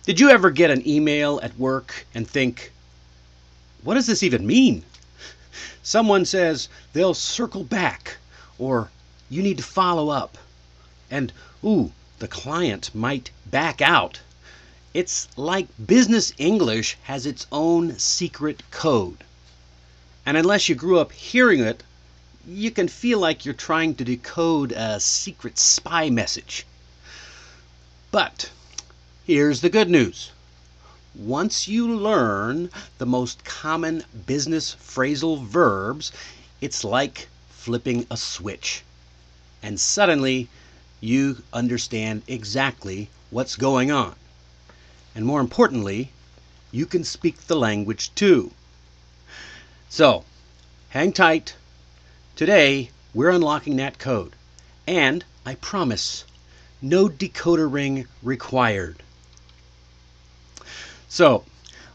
Did you ever get an email at work and think, what does this even mean? Someone says they'll circle back, or you need to follow up, and ooh, the client might back out. It's like business English has its own secret code. And unless you grew up hearing it, you can feel like you're trying to decode a secret spy message. But here's the good news. Once you learn the most common business phrasal verbs, it's like flipping a switch. And suddenly you understand exactly what's going on. And more importantly, you can speak the language too. So, hang tight. Today, we're unlocking that code. And I promise, no decoder ring required. So,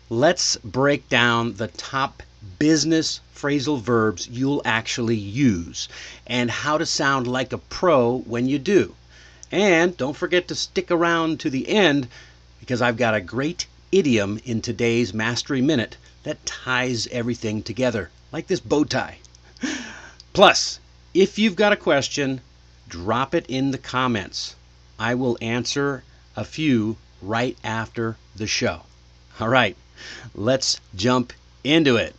let's break down the top business phrasal verbs you'll actually use and how to sound like a pro when you do. And don't forget to stick around to the end because I've got a great idiom in today's Mastery Minute that ties everything together, like this bow tie. Plus, if you've got a question, drop it in the comments. I will answer a few right after the show. All right, let's jump into it.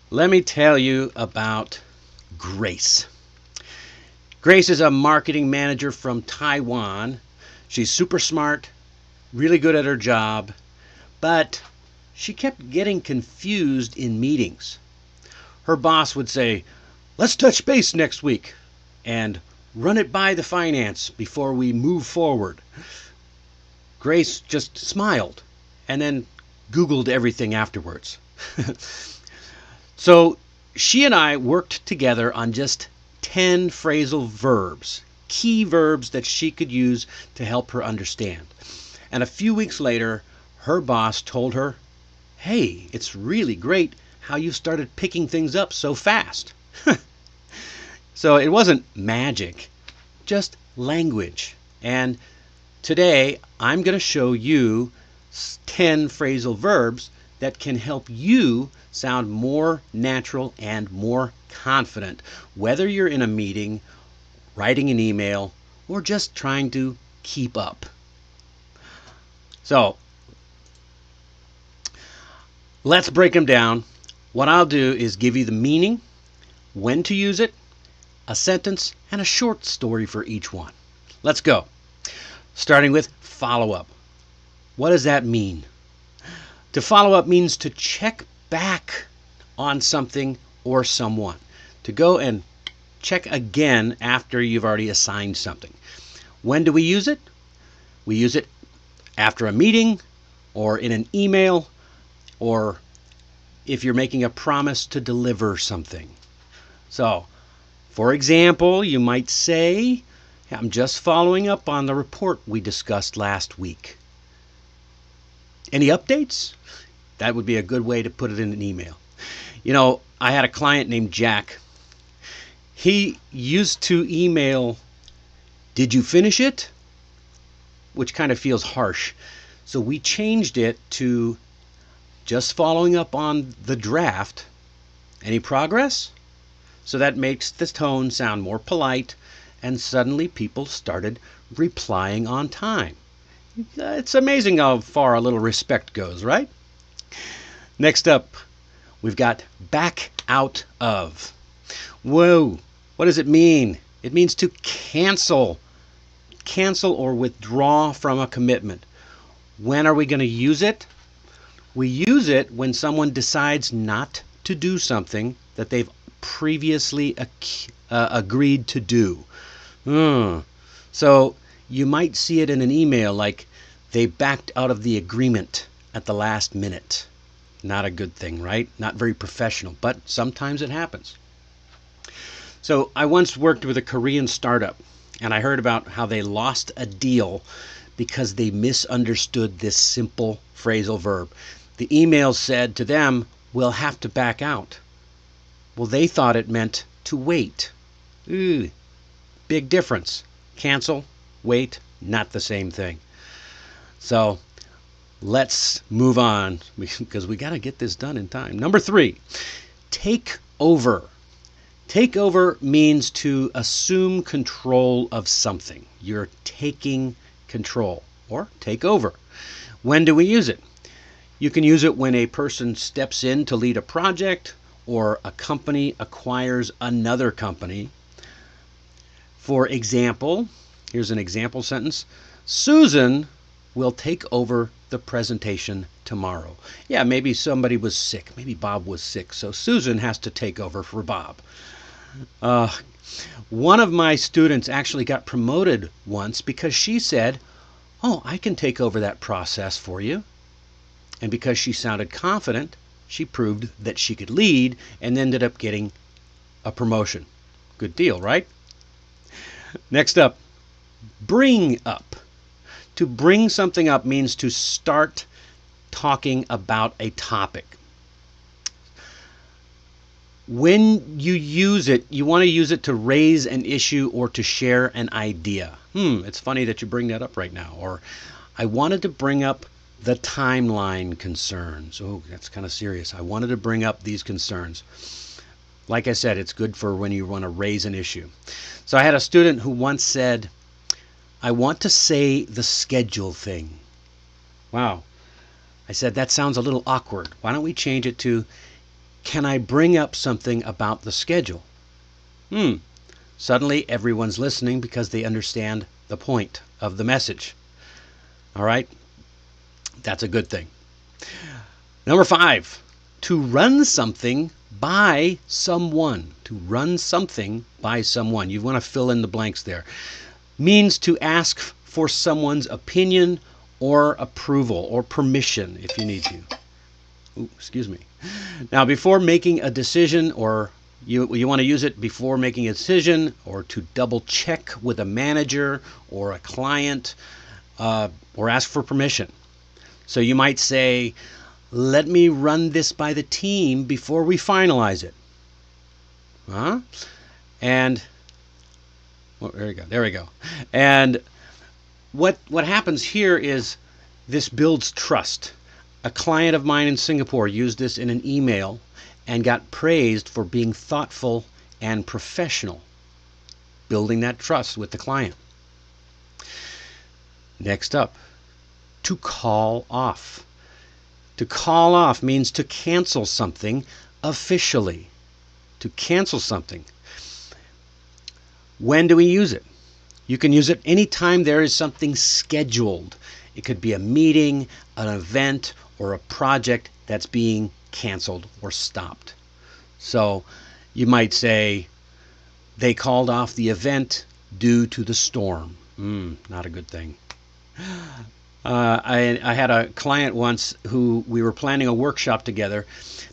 Let me tell you about Grace. Grace is a marketing manager from Taiwan. She's super smart, really good at her job, but she kept getting confused in meetings. Her boss would say, "Let's touch base next week," and "run it by the finance before we move forward." Grace just smiled and then Googled everything afterwards. So she and I worked together on just 10 phrasal verbs, key verbs that she could use to help her understand. And a few weeks later, her boss told her, "Hey, it's really great how you started picking things up so fast." So it wasn't magic, just language. And today I'm going to show you 10 phrasal verbs that can help you sound more natural and more confident, whether you're in a meeting, writing an email, or just trying to keep up. So let's break them down. What I'll do is give you the meaning, when to use it, a sentence, and a short story for each one. Let's go. Starting with follow up. What does that mean? To follow up means to check back on something or someone. To go and check again after you've already assigned something. When do we use it? We use it after a meeting, or in an email, or if you're making a promise to deliver something. So, for example, you might say, "I'm just following up on the report we discussed last week. Any updates?" That would be a good way to put it in an email. You know, I had a client named Jack. He used to email, "Did you finish it?" which kind of feels harsh. So we changed it to "just following up on the draft. Any progress?" So that makes the tone sound more polite, and suddenly people started replying on time. It's amazing how far a little respect goes, right? Next up, we've got back out of. Whoa, what does it mean? It means to cancel. Cancel or withdraw from a commitment. When are we going to use it? We use it when someone decides not to do something that they've previously agreed to do. So you might see it in an email like, "They backed out of the agreement at the last minute." Not a good thing, right? Not very professional, but sometimes it happens. So I once worked with a Korean startup, and I heard about how they lost a deal because they misunderstood this simple phrasal verb. The email said to them, "We'll have to back out." Well, they thought it meant to wait. Big difference. Cancel, wait, not the same thing. So let's move on because we got to get this done in time. Number 3, take over. Take over means to assume control of something. You're taking control or take over. When do we use it? You can use it when a person steps in to lead a project or a company acquires another company. For example, here's an example sentence. Susan will take over the presentation tomorrow. Yeah, maybe somebody was sick. Maybe Bob was sick, so Susan has to take over for Bob. One of my students actually got promoted once because she said, "Oh, I can take over that process for you." And because she sounded confident, she proved that she could lead and ended up getting a promotion. Good deal, right? Next up, bring up. To bring something up means to start talking about a topic. When you use it, you want to use it to raise an issue or to share an idea. It's funny that you bring that up right now. Or, I wanted to bring up the timeline concerns. Oh, that's kind of serious. I wanted to bring up these concerns. Like I said, it's good for when you want to raise an issue. So I had a student who once said, "I want to say the schedule thing." Wow. I said, that sounds a little awkward. Why don't we change it to, "Can I bring up something about the schedule?" Suddenly everyone's listening because they understand the point of the message. All right? That's a good thing. Number 5, to run something by someone. To run something by someone. You want to fill in the blanks there. Means to ask for someone's opinion or approval or permission if you need to. Ooh, excuse me. Now, before making a decision, or you want to use it before making a decision, or to double check with a manager or a client, or ask for permission. So you might say, "Let me run this by the team before we finalize it." And well, there we go. And what happens here is this builds trust. A client of mine in Singapore used this in an email and got praised for being thoughtful and professional, building that trust with the client. Next up, to call off. To call off means to cancel something officially. To cancel something. When do we use it? You can use it anytime there is something scheduled. It could be a meeting, an event, or a project that's being canceled or stopped. So you might say, "They called off the event due to the storm." Not a good thing. I had a client once who we were planning a workshop together.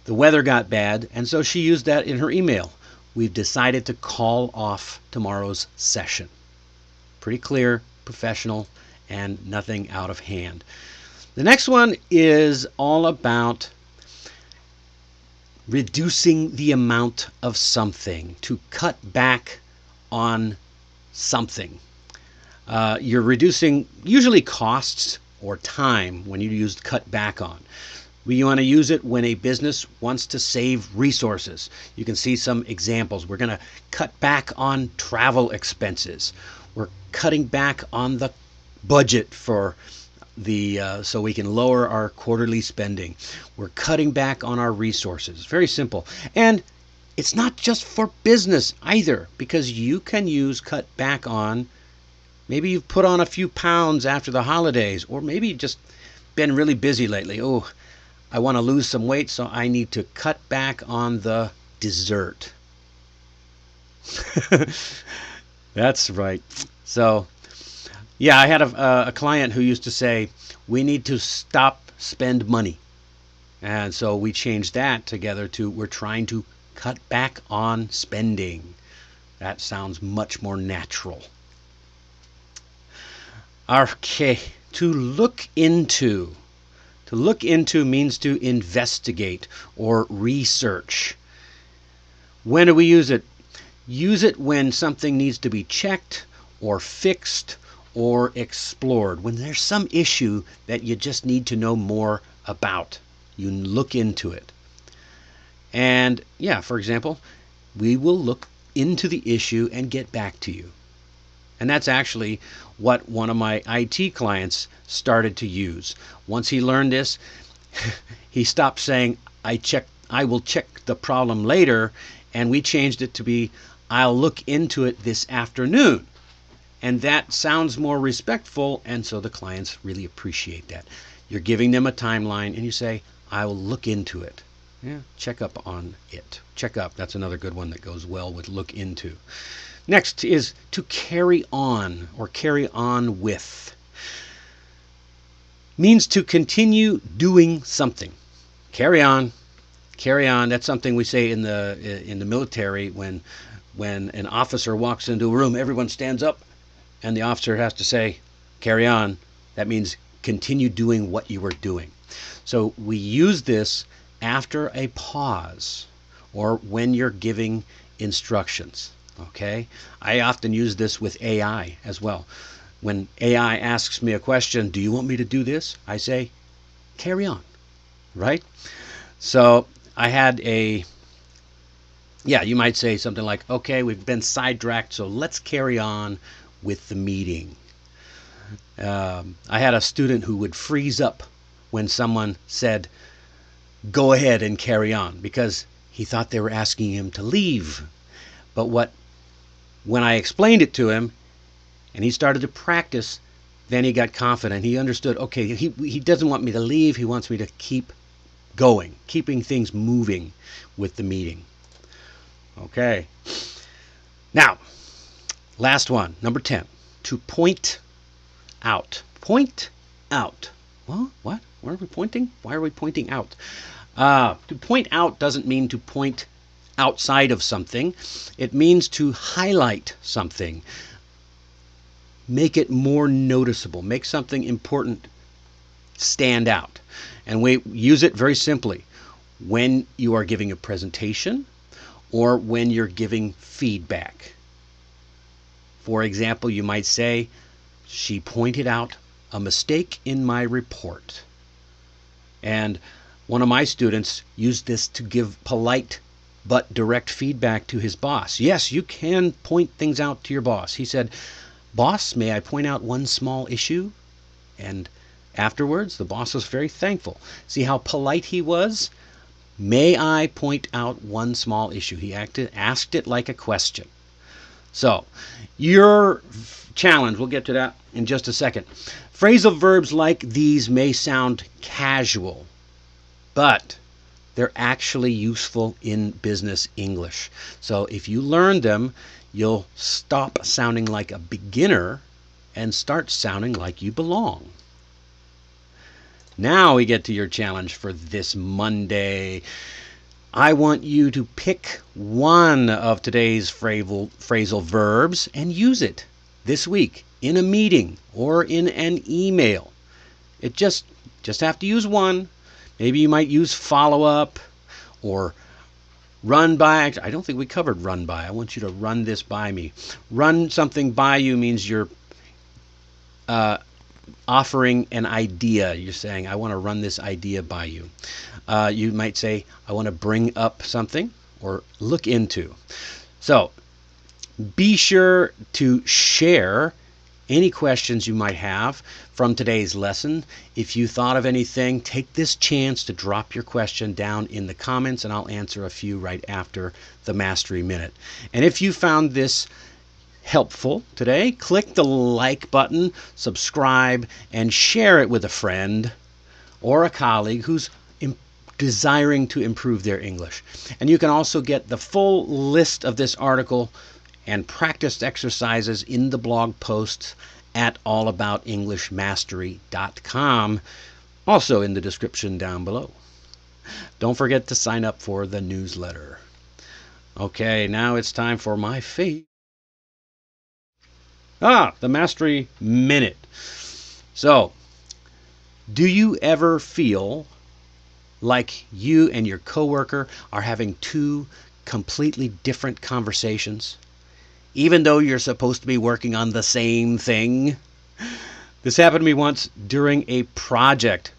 The weather got bad, and so she used that in her email. "We've decided to call off tomorrow's session." Pretty clear, professional, and nothing out of hand. The next one is all about reducing the amount of something, to cut back on something. You're reducing usually costs or time when you use cut back on. You want to use it when a business wants to save resources. You can see some examples. We're going to cut back on travel expenses. We're cutting back on the budget for so we can lower our quarterly spending. We're cutting back on our resources. Very simple. And it's not just for business either, because you can use cut back on. Maybe you've put on a few pounds after the holidays, or maybe you've just been really busy lately. Oh, I want to lose some weight, so I need to cut back on the dessert. That's right. So, yeah, I had a client who used to say, "We need to stop spend money." And so we changed that together to, "We're trying to cut back on spending." That sounds much more natural. Okay, to look into. To look into means to investigate or research. When do we use it? Use it when something needs to be checked or fixed or explored. When there's some issue that you just need to know more about, you look into it. And yeah, for example, we will look into the issue and get back to you. And that's actually what one of my IT clients started to use. Once he learned this, he stopped saying, I will check the problem later, and we changed it to be, I'll look into it this afternoon. And that sounds more respectful, and so the clients really appreciate that. You're giving them a timeline, and you say, I will look into it. Yeah, check up on it. Check up, that's another good one that goes well with look into. Next is to carry on or carry on with. Means to continue doing something. Carry on. Carry on. That's something we say in the military when an officer walks into a room, everyone stands up and the officer has to say, carry on. That means continue doing what you were doing. So we use this after a pause or when you're giving instructions. Okay? I often use this with AI as well. When AI asks me a question, do you want me to do this? I say, carry on. Right? So I had you might say something like, okay, we've been sidetracked, so let's carry on with the meeting. I had a student who would freeze up when someone said, go ahead and carry on, because he thought they were asking him to leave. But when I explained it to him and he started to practice, then he got confident. He understood, okay, he doesn't want me to leave. He wants me to keep going, keeping things moving with the meeting. Okay. Now, last one, number 10, to point out. Point out. Well, what? Where are we pointing? Why are we pointing out? To point out doesn't mean to point outside of something. It means to highlight something. Make it more noticeable. Make something important stand out. And we use it very simply when you are giving a presentation or when you're giving feedback. For example, you might say, she pointed out a mistake in my report. And one of my students used this to give polite but direct feedback to his boss. Yes, you can point things out to your boss. He said, boss, may I point out one small issue? And afterwards, the boss was very thankful. See how polite he was? May I point out one small issue? He asked it like a question. So, your challenge, we'll get to that in just a second. Phrasal verbs like these may sound casual, but they're actually useful in business English. So if you learn them, you'll stop sounding like a beginner and start sounding like you belong. Now we get to your challenge for this Monday. I want you to pick one of today's phrasal verbs and use it this week in a meeting or in an email. It just have to use one. Maybe you might use follow up or run by. I don't think we covered run by. I want you to run this by me. Run something by you means you're offering an idea. You're saying, I want to run this idea by you. You might say, I want to bring up something or look into. So be sure to share any questions you might have from today's lesson. If you thought of anything, take this chance to drop your question down in the comments and I'll answer a few right after the Mastery Minute. And if you found this helpful today, click the like button, subscribe, and share it with a friend or a colleague who's desiring to improve their English. And you can also get the full list of this article and practice exercises in the blog posts at allaboutenglishmastery.com, also in the description down below. Don't forget to sign up for the newsletter. Okay, now it's time for my favorite. The Mastery Minute. So, do you ever feel like you and your coworker are having two completely different conversations, even though you're supposed to be working on the same thing? This happened to me once during a project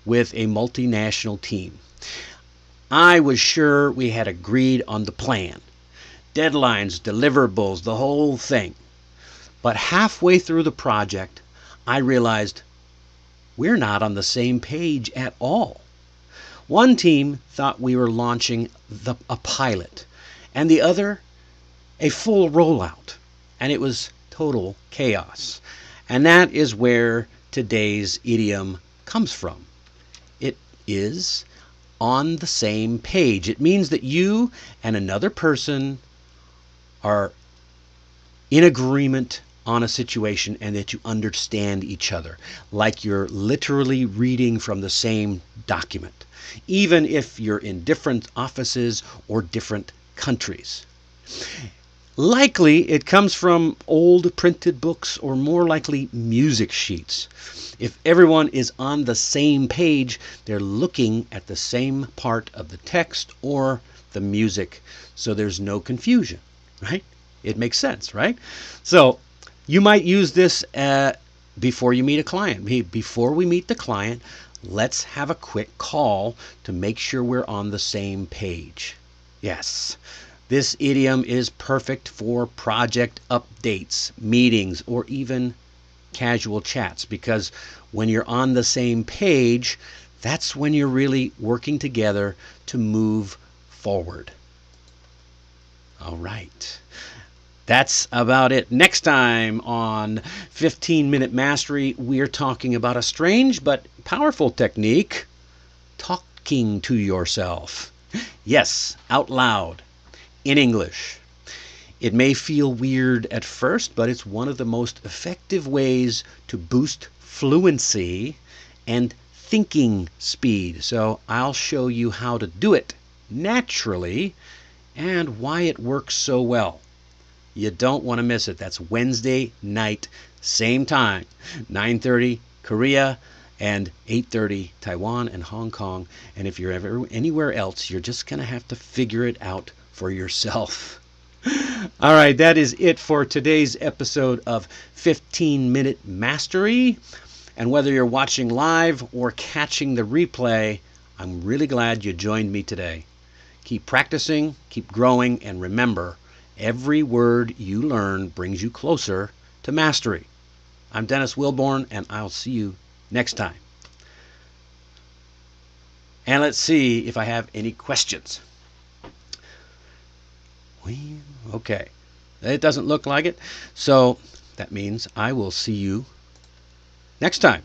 with a multinational team. I was sure we had agreed on the plan, deadlines, deliverables, the whole thing. But halfway through the project, I realized we're not on the same page at all. One team thought we were launching a pilot, and the other a full rollout, and it was total chaos. And that is where today's idiom comes from. It is on the same page. It means that you and another person are in agreement on a situation and that you understand each other, like you're literally reading from the same document, even if you're in different offices or different countries. Likely it comes from old printed books or more likely music sheets. If everyone is on the same page, they're looking at the same part of the text or the music, so there's no confusion, right? It makes sense, right? So you might use this before you meet a client. Before we meet the client, let's have a quick call to make sure we're on the same page. Yes. This idiom is perfect for project updates, meetings, or even casual chats, because when you're on the same page, that's when you're really working together to move forward. All right. That's about it. Next time on 15-Minute Mastery, we're talking about a strange but powerful technique, talking to yourself. Yes, out loud. In English. It may feel weird at first, but it's one of the most effective ways to boost fluency and thinking speed. So I'll show you how to do it naturally and why it works so well. You don't want to miss it. That's Wednesday night, same time, 9:30 Korea and 8:30 Taiwan and Hong Kong. And if you're ever anywhere else, you're just going to have to figure it out for yourself. All right, that is it for today's episode of 15-Minute Mastery. And whether you're watching live or catching the replay, I'm really glad you joined me today. Keep practicing, keep growing, and remember, every word you learn brings you closer to mastery. I'm Dennis Wilborn, and I'll see you next time. And let's see if I have any questions. Okay, it doesn't look like it, so that means I will see you next time.